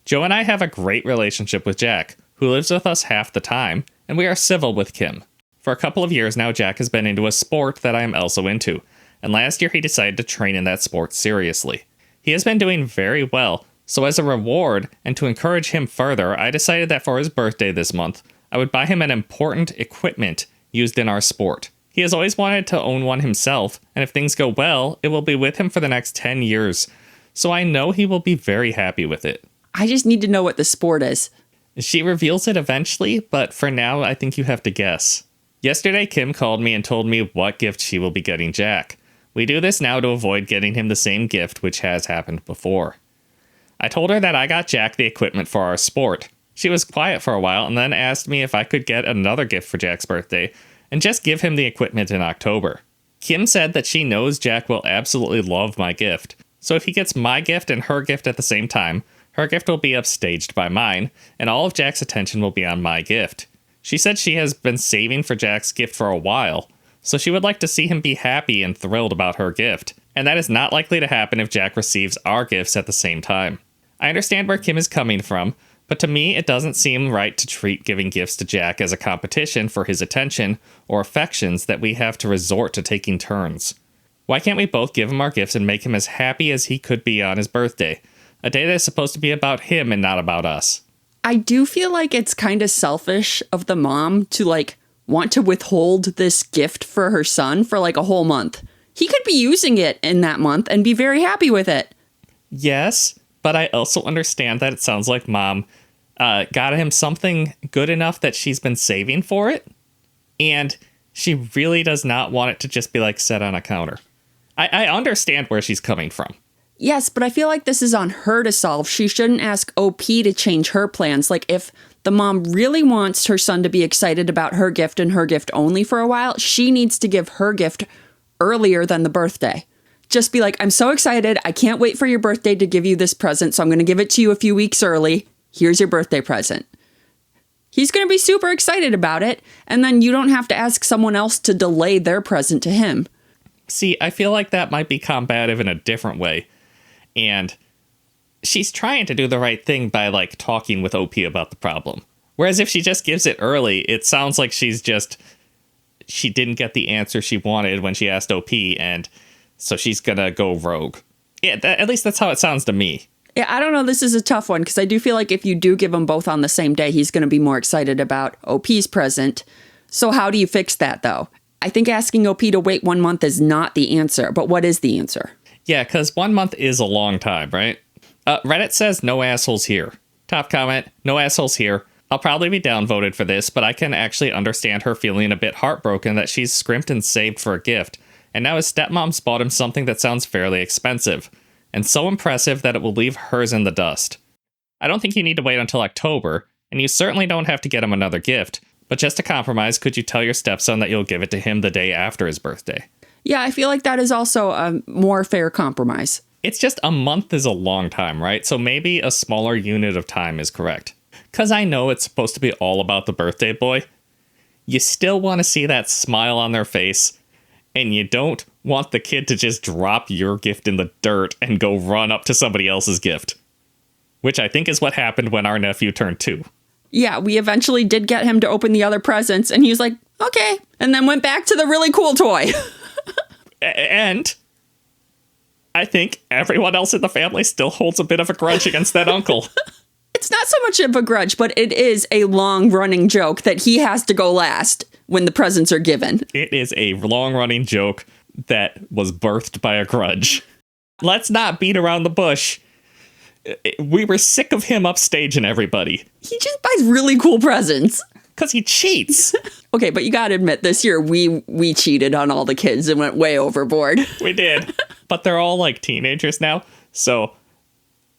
Joe and I have a great relationship with Jack, who lives with us half the time, and we are civil with Kim. For a couple of years now, Jack has been into a sport that I am also into, and last year he decided to train in that sport seriously. He has been doing very well, so as a reward, and to encourage him further, I decided that for his birthday this month, I would buy him an important equipment used in our sport. He has always wanted to own one himself, and if things go well, it will be with him for the next 10 years. So I know he will be very happy with it. I just need to know what the sport is. She reveals it eventually, but for now, I think you have to guess. Yesterday, Kim called me and told me what gift she will be getting Jack. We do this now to avoid getting him the same gift, which has happened before. I told her that I got Jack the equipment for our sport. She was quiet for a while and then asked me if I could get another gift for Jack's birthday and just give him the equipment in October. Kim said that she knows Jack will absolutely love my gift, so if he gets my gift and her gift at the same time, her gift will be upstaged by mine, and all of Jack's attention will be on my gift. She said she has been saving for Jack's gift for a while, so she would like to see him be happy and thrilled about her gift, and that is not likely to happen if Jack receives our gifts at the same time. I understand where Kim is coming from, but to me it doesn't seem right to treat giving gifts to Jack as a competition for his attention or affections that we have to resort to taking turns. Why can't we both give him our gifts and make him as happy as he could be on his birthday? A day that is supposed to be about him and not about us. I do feel like it's kind of selfish of the mom to want to withhold this gift for her son for a whole month. He could be using it in that month and be very happy with it. Yes, but I also understand that it sounds like mom got him something good enough that she's been saving for it. And she really does not want it to just be set on a counter. I understand where she's coming from. Yes, but I feel like this is on her to solve. She shouldn't ask OP to change her plans. If the mom really wants her son to be excited about her gift and her gift only for a while, she needs to give her gift earlier than the birthday. Just be I'm so excited. I can't wait for your birthday to give you this present, so I'm going to give it to you a few weeks early. Here's your birthday present. He's going to be super excited about it, and then you don't have to ask someone else to delay their present to him. See, I feel like that might be combative in a different way. And she's trying to do the right thing by talking with OP about the problem. Whereas if she just gives it early, it sounds like she didn't get the answer she wanted when she asked OP, and so she's gonna go rogue. Yeah, at least that's how it sounds to me. Yeah, I don't know. This is a tough one because I do feel like if you do give them both on the same day, he's going to be more excited about OP's present. So how do you fix that, though? I think asking OP to wait 1 month is not the answer, but what is the answer? Yeah, because 1 month is a long time, right? Reddit says no assholes here. Top comment, no assholes here. I'll probably be downvoted for this, but I can actually understand her feeling a bit heartbroken that she's scrimped and saved for a gift, and now his stepmom's bought him something that sounds fairly expensive, and so impressive that it will leave hers in the dust. I don't think you need to wait until October, and you certainly don't have to get him another gift, but just to compromise, could you tell your stepson that you'll give it to him the day after his birthday? Yeah, I feel like that is also a more fair compromise. It's just a month is a long time, right? So maybe a smaller unit of time is correct. Because I know it's supposed to be all about the birthday boy. You still want to see that smile on their face, and you don't want the kid to just drop your gift in the dirt and go run up to somebody else's gift. Which I think is what happened when our nephew turned 2. Yeah, we eventually did get him to open the other presents, and he was like, okay, and then went back to the really cool toy. And I think everyone else in the family still holds a bit of a grudge against that uncle. It's not so much of a grudge, but it is a long-running joke that he has to go last when the presents are given. It is a long-running joke that was birthed by a grudge. Let's not beat around the bush. We were sick of him upstaging everybody. He just buys really cool presents. Because he cheats. Okay, but you gotta admit, this year we cheated on all the kids and went way overboard. We did. But they're all teenagers now, so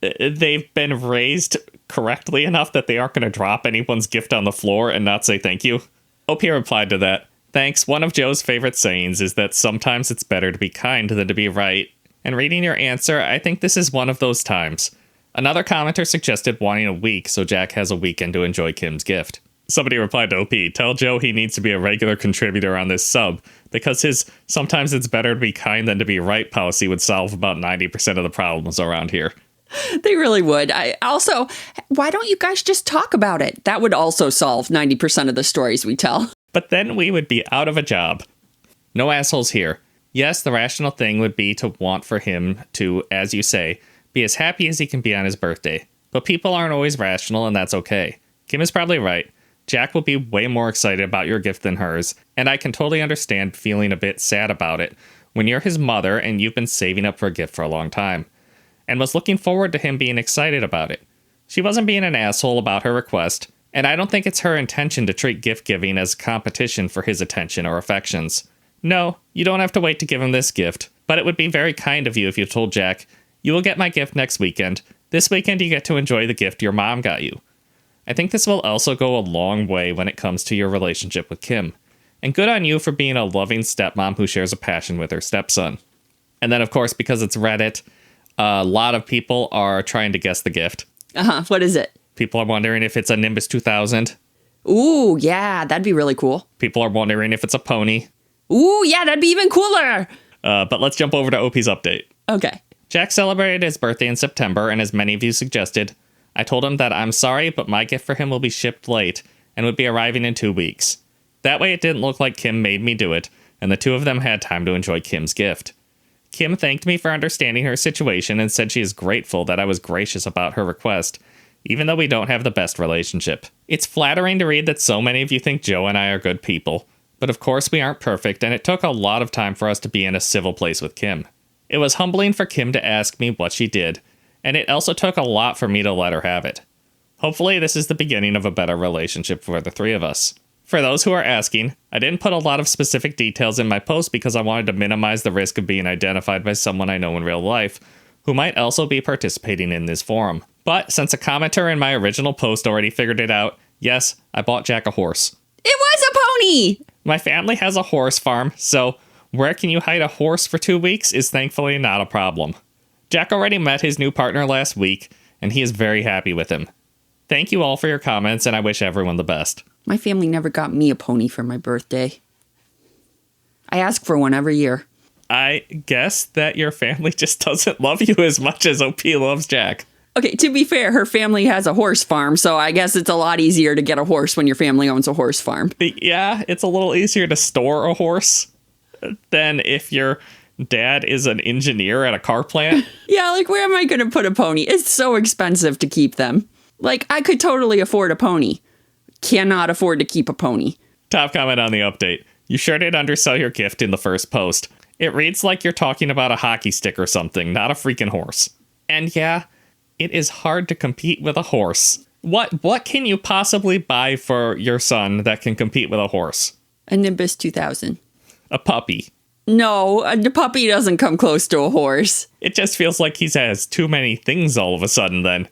they've been raised correctly enough that they aren't going to drop anyone's gift on the floor and not say thank you. OP replied to that. Thanks. One of Joe's favorite sayings is that sometimes it's better to be kind than to be right. And reading your answer, I think this is one of those times. Another commenter suggested wanting a week so Jack has a weekend to enjoy Kim's gift. Somebody replied to OP, tell Joe he needs to be a regular contributor on this sub, because his sometimes it's better to be kind than to be right policy would solve about 90% of the problems around here. They really would. Why don't you guys just talk about it? That would also solve 90% of the stories we tell. But then we would be out of a job. No assholes here. Yes, the rational thing would be to want for him to, as you say, be as happy as he can be on his birthday. But people aren't always rational, and that's okay. Kim is probably right. Jack will be way more excited about your gift than hers, and I can totally understand feeling a bit sad about it when you're his mother and you've been saving up for a gift for a long time, and was looking forward to him being excited about it. She wasn't being an asshole about her request, and I don't think it's her intention to treat gift giving as a competition for his attention or affections. No, you don't have to wait to give him this gift, but it would be very kind of you if you told Jack, "You will get my gift next weekend. This weekend you get to enjoy the gift your mom got you." I think this will also go a long way when it comes to your relationship with Kim. And good on you for being a loving stepmom who shares a passion with her stepson. And then, of course, because it's Reddit, a lot of people are trying to guess the gift. What is it? People are wondering if it's a Nimbus 2000. Ooh, yeah, that'd be really cool. People are wondering if it's a pony. Ooh, yeah, that'd be even cooler. But let's jump over to OP's update. Okay. Jack celebrated his birthday in September, and as many of you suggested, I told him that I'm sorry, but my gift for him will be shipped late and would be arriving in 2 weeks. That way it didn't look like Kim made me do it, and the two of them had time to enjoy Kim's gift. Kim thanked me for understanding her situation and said she is grateful that I was gracious about her request, even though we don't have the best relationship. It's flattering to read that so many of you think Joe and I are good people, but of course we aren't perfect, and it took a lot of time for us to be in a civil place with Kim. It was humbling for Kim to ask me what she did, and it also took a lot for me to let her have it. Hopefully this is the beginning of a better relationship for the three of us. For those who are asking, I didn't put a lot of specific details in my post because I wanted to minimize the risk of being identified by someone I know in real life, who might also be participating in this forum. But since a commenter in my original post already figured it out, yes, I bought Jack a horse. It was a pony! My family has a horse farm, so where can you hide a horse for 2 weeks is thankfully not a problem. Jack already met his new partner last week, and he is very happy with him. Thank you all for your comments, and I wish everyone the best. My family never got me a pony for my birthday. I ask for one every year. I guess that your family just doesn't love you as much as OP loves Jack. Okay, to be fair, her family has a horse farm, so I guess it's a lot easier to get a horse when your family owns a horse farm. Yeah, it's a little easier to store a horse than if your dad is an engineer at a car plant. Yeah, like, where am I going to put a pony? It's so expensive to keep them. Like, I could totally afford a pony. Cannot afford to keep a pony. Top comment on the update. You sure did undersell your gift in the first post. It reads like you're talking about a hockey stick or something, not a freaking horse. And yeah, it is hard to compete with a horse. What can you possibly buy for your son that can compete with a horse? A Nimbus 2000. A puppy. No, a puppy doesn't come close to a horse. It just feels like he has too many things all of a sudden then.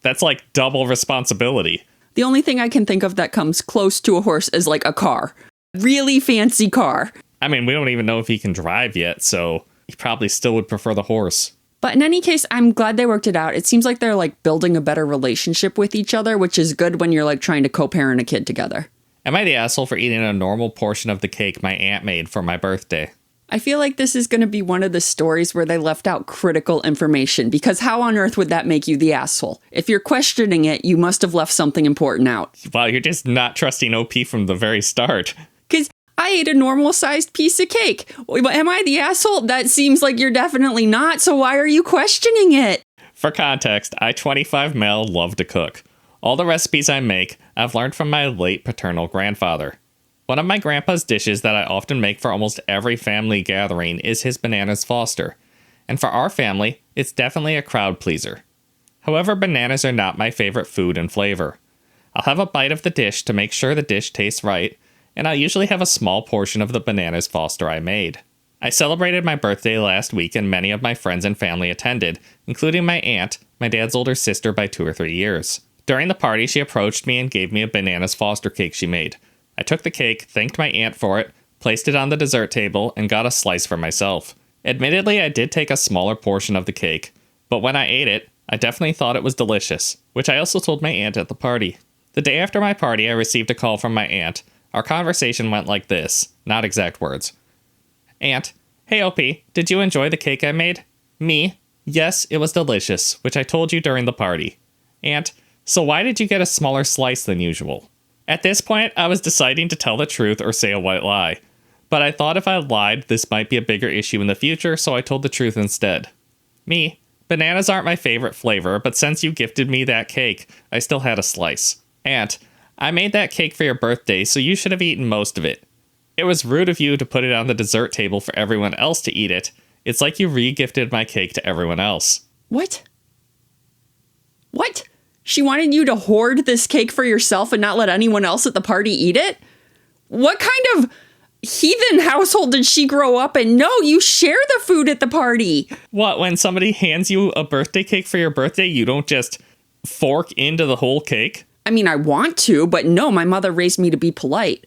That's like double responsibility. The only thing I can think of that comes close to a horse is like a car. Really fancy car. I mean, we don't even know if he can drive yet, so he probably still would prefer the horse. But in any case, I'm glad they worked it out. It seems like they're like building a better relationship with each other, which is good when you're like trying to co-parent a kid together. Am I the asshole for eating a normal portion of the cake my aunt made for my birthday? I feel like this is going to be one of the stories where they left out critical information, because how on earth would that make you the asshole? If you're questioning it, you must have left something important out. Wow, you're just not trusting OP from the very start. Because I ate a normal-sized piece of cake. Am I the asshole? That seems like you're definitely not, so why are you questioning it? For context, I, 25 male, love to cook. All the recipes I make, I've learned from my late paternal grandfather. One of my grandpa's dishes that I often make for almost every family gathering is his bananas Foster. And for our family, it's definitely a crowd pleaser. However, bananas are not my favorite food and flavor. I'll have a bite of the dish to make sure the dish tastes right, and I'll usually have a small portion of the bananas Foster I made. I celebrated my birthday last week and many of my friends and family attended, including my aunt, my dad's older sister by 2 or 3 years. During the party, she approached me and gave me a bananas Foster cake she made. I took the cake, thanked my aunt for it, placed it on the dessert table, and got a slice for myself. Admittedly, I did take a smaller portion of the cake, but when I ate it, I definitely thought it was delicious, which I also told my aunt at the party. The day after my party, I received a call from my aunt. Our conversation went like this, not exact words. Aunt, hey OP, did you enjoy the cake I made? Me, yes, it was delicious, which I told you during the party. Aunt, so why did you get a smaller slice than usual? At this point, I was deciding to tell the truth or say a white lie. But I thought if I lied, this might be a bigger issue in the future, so I told the truth instead. Me, bananas aren't my favorite flavor, but since you gifted me that cake, I still had a slice. Aunt, I made that cake for your birthday, so you should have eaten most of it. It was rude of you to put it on the dessert table for everyone else to eat it. It's like you re-gifted my cake to everyone else. What? What? She wanted you to hoard this cake for yourself and not let anyone else at the party eat it? What kind of heathen household did she grow up in? No, you share the food at the party. What, when somebody hands you a birthday cake for your birthday, you don't just fork into the whole cake? I mean, I want to, but no, my mother raised me to be polite.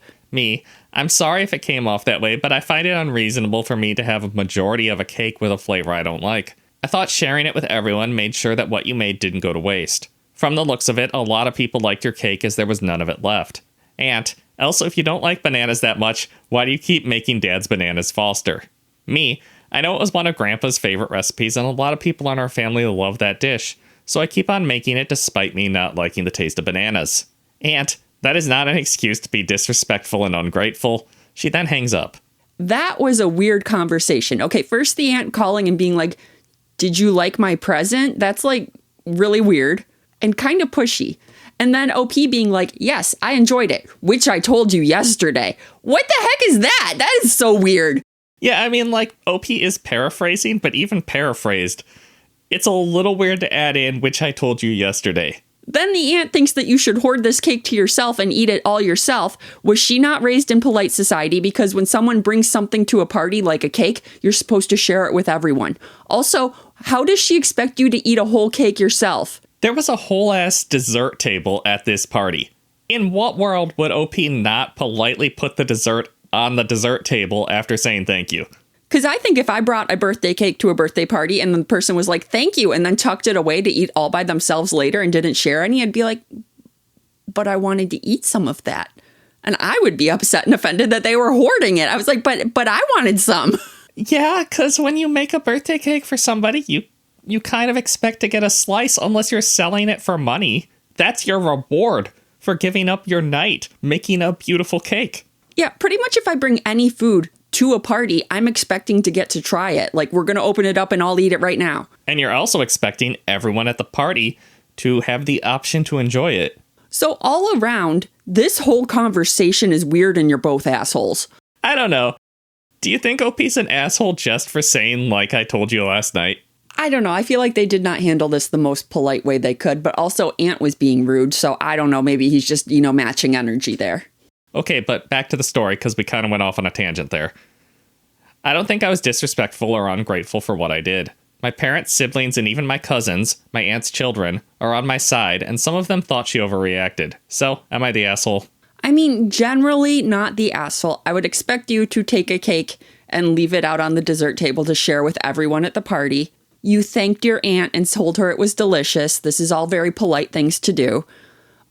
I'm sorry if it came off that way, but I find it unreasonable for me to have a majority of a cake with a flavor I don't like. I thought sharing it with everyone made sure that what you made didn't go to waste. From the looks of it, a lot of people liked your cake as there was none of it left. And also, if you don't like bananas that much, why do you keep making Dad's Bananas Foster? I know it was one of Grandpa's favorite recipes, and a lot of people in our family love that dish, so I keep on making it despite me not liking the taste of bananas. And that is not an excuse to be disrespectful and ungrateful. She then hangs up. That was a weird conversation. Okay, first the aunt calling and being like, did you like my present? That's like really weird and kind of pushy. And then OP being like, yes, I enjoyed it, which I told you yesterday. What the heck is that? That is so weird. Yeah, I mean, like, OP is paraphrasing, but even paraphrased, it's a little weird to add in, which I told you yesterday. Then the aunt thinks that you should hoard this cake to yourself and eat it all yourself. Was she not raised in polite society? Because when someone brings something to a party like a cake, you're supposed to share it with everyone. Also, how does she expect you to eat a whole cake yourself? There was a whole-ass dessert table at this party. In what world would OP not politely put the dessert on the dessert table after saying thank you? Because I think if I brought a birthday cake to a birthday party and the person was like, thank you, and then tucked it away to eat all by themselves later and didn't share any, I'd be like, but I wanted to eat some of that. And I would be upset and offended that they were hoarding it. I was like, but I wanted some. Yeah, because when you make a birthday cake for somebody, you kind of expect to get a slice unless you're selling it for money. That's your reward for giving up your night, making a beautiful cake. Yeah, pretty much if I bring any food to a party, I'm expecting to get to try it. Like, we're going to open it up and I'll eat it right now. And you're also expecting everyone at the party to have the option to enjoy it. So all around, this whole conversation is weird and you're both assholes. I don't know. Do you think OP's an asshole just for saying, like I told you last night? I don't know. I feel like they did not handle this the most polite way they could, but also Aunt was being rude. So I don't know. Maybe he's just, matching energy there. Okay, but back to the story, because we kind of went off on a tangent there. I don't think I was disrespectful or ungrateful for what I did. My parents, siblings, and even my cousins, my aunt's children, are on my side, and some of them thought she overreacted. So, am I the asshole? I mean, generally not the asshole. I would expect you to take a cake and leave it out on the dessert table to share with everyone at the party. You thanked your aunt and told her it was delicious. This is all very polite things to do.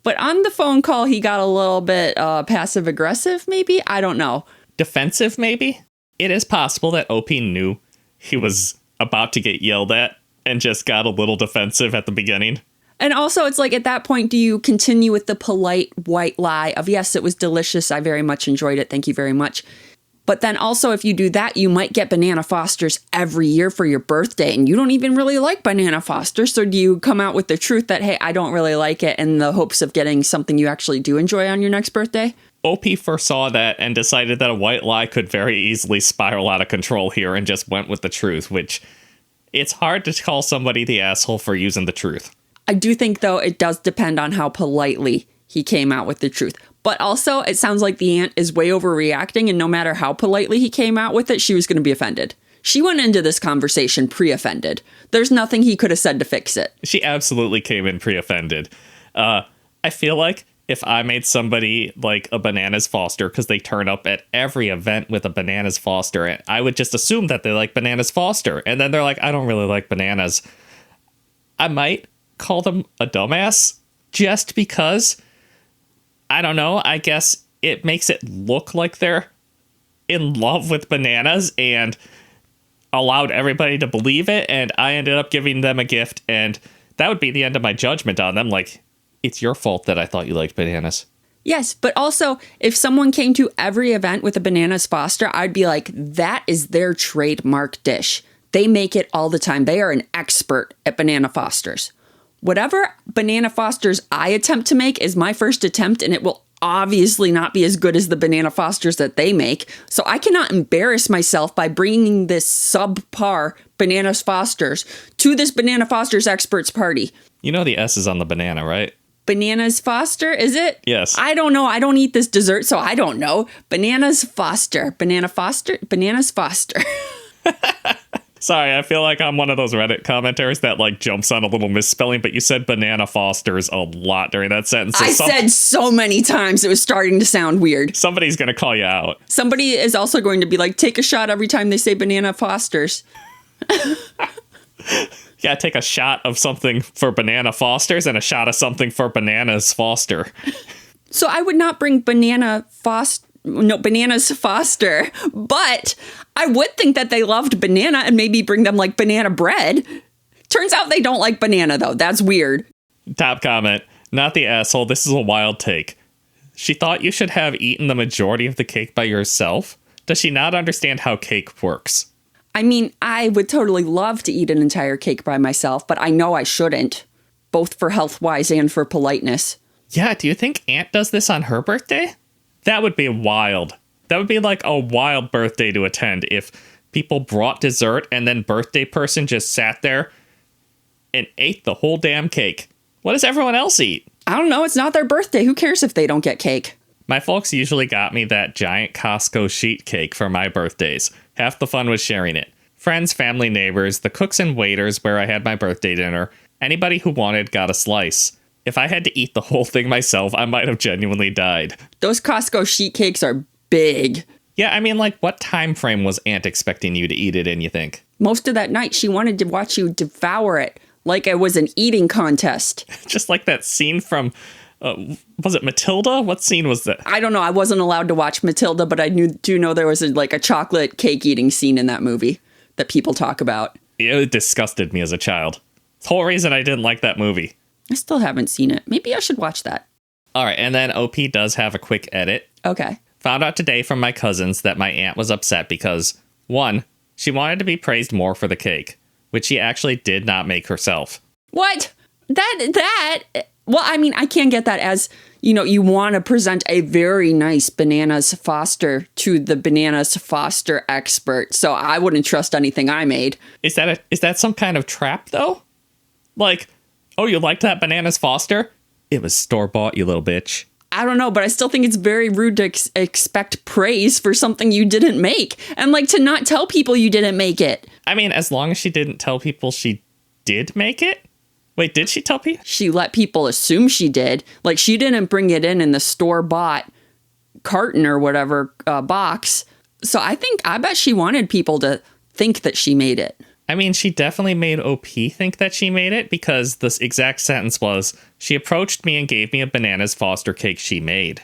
But on the phone call, he got a little bit passive-aggressive, maybe? I don't know. Defensive, maybe? It is possible that OP knew he was about to get yelled at and just got a little defensive at the beginning. And also, it's like, at that point, do you continue with the polite white lie of, yes, it was delicious, I very much enjoyed it, thank you very much. But then also, if you do that, you might get Banana Fosters every year for your birthday, and you don't even really like Banana Fosters. So do you come out with the truth that, hey, I don't really like it, in the hopes of getting something you actually do enjoy on your next birthday? OP foresaw that and decided that a white lie could very easily spiral out of control here and just went with the truth, which it's hard to call somebody the asshole for using the truth. I do think, though, it does depend on how politely he came out with the truth. But also, it sounds like the aunt is way overreacting, and no matter how politely he came out with it, she was going to be offended. She went into this conversation pre-offended. There's nothing he could have said to fix it. She absolutely came in pre-offended. I feel like if I made somebody like a Bananas Foster, because they turn up at every event with a Bananas Foster, I would just assume that they like Bananas Foster. And then they're like, I don't really like bananas. I might call them a dumbass just because, I don't know, I guess it makes it look like they're in love with bananas and allowed everybody to believe it. And I ended up giving them a gift, and that would be the end of my judgment on them. Like, it's your fault that I thought you liked bananas. Yes, but also, if someone came to every event with a Bananas Foster, I'd be like, that is their trademark dish. They make it all the time. They are an expert at Banana Fosters. Whatever Banana Fosters I attempt to make is my first attempt, and it will obviously not be as good as the Banana Fosters that they make. So I cannot embarrass myself by bringing this subpar Bananas Fosters to this Banana Fosters experts party. You know the S is on the banana, right? Bananas Foster, is it? Yes. I don't know. I don't eat this dessert, so I don't know. Bananas Foster. Banana Foster? Bananas Foster. Sorry, I feel like I'm one of those Reddit commenters that like jumps on a little misspelling, but you said banana Fosters a lot during that sentence. So I said so many times it was starting to sound weird. Somebody's going to call you out. Somebody is also going to be like, take a shot every time they say banana Fosters. Yeah, take a shot of something for banana Fosters and a shot of something for bananas Foster. So I would not bring bananas Foster, but I would think that they loved banana and maybe bring them like banana bread. Turns out they don't like banana though. That's weird. Top comment. Not the asshole. This is a wild take. She thought you should have eaten the majority of the cake by yourself. Does she not understand how cake works? I mean, I would totally love to eat an entire cake by myself, but I know I shouldn't, both for health-wise and for politeness. Yeah, do you think Aunt does this on her birthday? That would be wild. That would be like a wild birthday to attend if people brought dessert and then birthday person just sat there and ate the whole damn cake. What does everyone else eat? I don't know. It's not their birthday. Who cares if they don't get cake? My folks usually got me that giant Costco sheet cake for my birthdays. Half the fun was sharing it. Friends, family, neighbors, the cooks and waiters where I had my birthday dinner, anybody who wanted got a slice. If I had to eat the whole thing myself, I might have genuinely died. Those Costco sheet cakes are big. Yeah, I mean, like, what time frame was Aunt expecting you to eat it in, you think? Most of that night, she wanted to watch you devour it like it was an eating contest. Just like that scene from, was it Matilda? What scene was that? I don't know. I wasn't allowed to watch Matilda, but I do know there was a chocolate cake eating scene in that movie that people talk about. It disgusted me as a child. The whole reason I didn't like that movie. I still haven't seen it. Maybe I should watch that. All right, and then OP does have a quick edit. Okay. Found out today from my cousins that my aunt was upset because, 1, she wanted to be praised more for the cake, which she actually did not make herself. What? Well, I mean, I can get that as, you want to present a very nice Bananas Foster to the Bananas Foster expert, so I wouldn't trust anything I made. Is that some kind of trap, though? Like, oh, you liked that Bananas Foster? It was store-bought, you little bitch. I don't know, but I still think it's very rude to expect praise for something you didn't make. And to not tell people you didn't make it. I mean, as long as she didn't tell people she did make it? Wait, did she tell people? She let people assume she did. She didn't bring it in the store-bought carton or whatever box. So I bet she wanted people to think that she made it. I mean, she definitely made OP think that she made it because this exact sentence was, she approached me and gave me a Bananas Foster cake she made.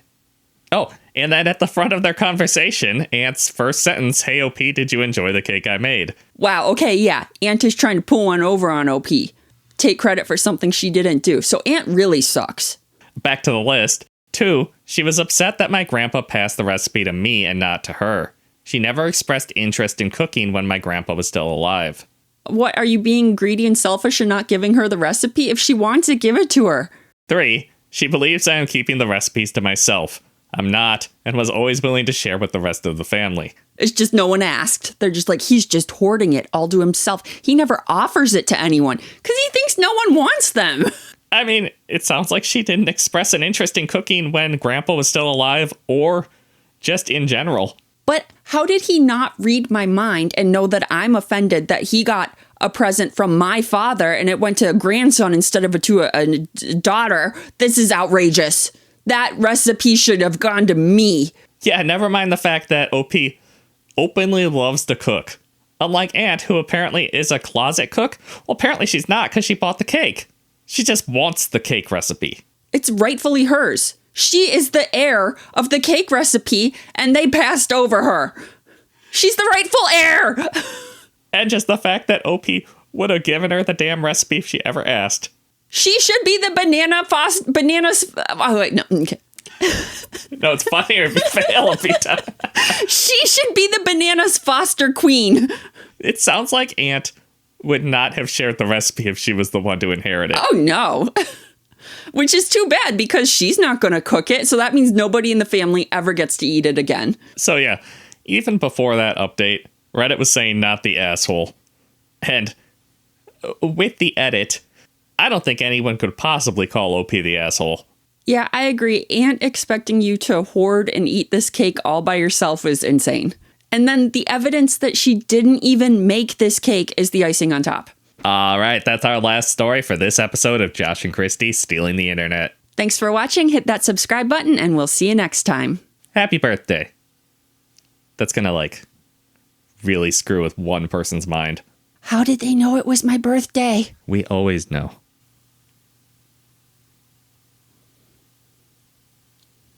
Oh, and then at the front of their conversation, Aunt's first sentence, hey, OP, did you enjoy the cake I made? Wow, okay, yeah. Aunt is trying to pull one over on OP. Take credit for something she didn't do. So Aunt really sucks. Back to the list. 2, she was upset that my grandpa passed the recipe to me and not to her. She never expressed interest in cooking when my grandpa was still alive. What, are you being greedy and selfish and not giving her the recipe? If she wants it, give it to her. 3, she believes I am keeping the recipes to myself. I'm not, and was always willing to share with the rest of the family. It's just no one asked. They're just like, he's just hoarding it all to himself. He never offers it to anyone because he thinks no one wants them. I mean, it sounds like she didn't express an interest in cooking when Grandpa was still alive or just in general. But how did he not read my mind and know that I'm offended that he got a present from my father and it went to a grandson instead of to a daughter? This is outrageous. That recipe should have gone to me. Yeah, never mind the fact that OP openly loves to cook. Unlike Aunt, who apparently is a closet cook, well, apparently she's not because she bought the cake. She just wants the cake recipe. It's rightfully hers. She is the heir of the cake recipe, and they passed over her. She's the rightful heir. And just the fact that OP would have given her the damn recipe if she ever asked. She should be the bananas. Oh, wait, no. Okay. No, it's funnier if you fail every time. She should be the Bananas Foster queen. It sounds like Aunt would not have shared the recipe if she was the one to inherit it. Oh, no. Which is too bad because she's not going to cook it. So that means nobody in the family ever gets to eat it again. So yeah, even before that update, Reddit was saying not the asshole. And with the edit, I don't think anyone could possibly call OP the asshole. Yeah, I agree. And expecting you to hoard and eat this cake all by yourself is insane. And then the evidence that she didn't even make this cake is the icing on top. All right, that's our last story for this episode of Josh and Kristie Stealing the Internet. Thanks for watching. Hit that subscribe button and we'll see you next time. Happy birthday. That's gonna, really screw with one person's mind. How did they know it was my birthday? We always know.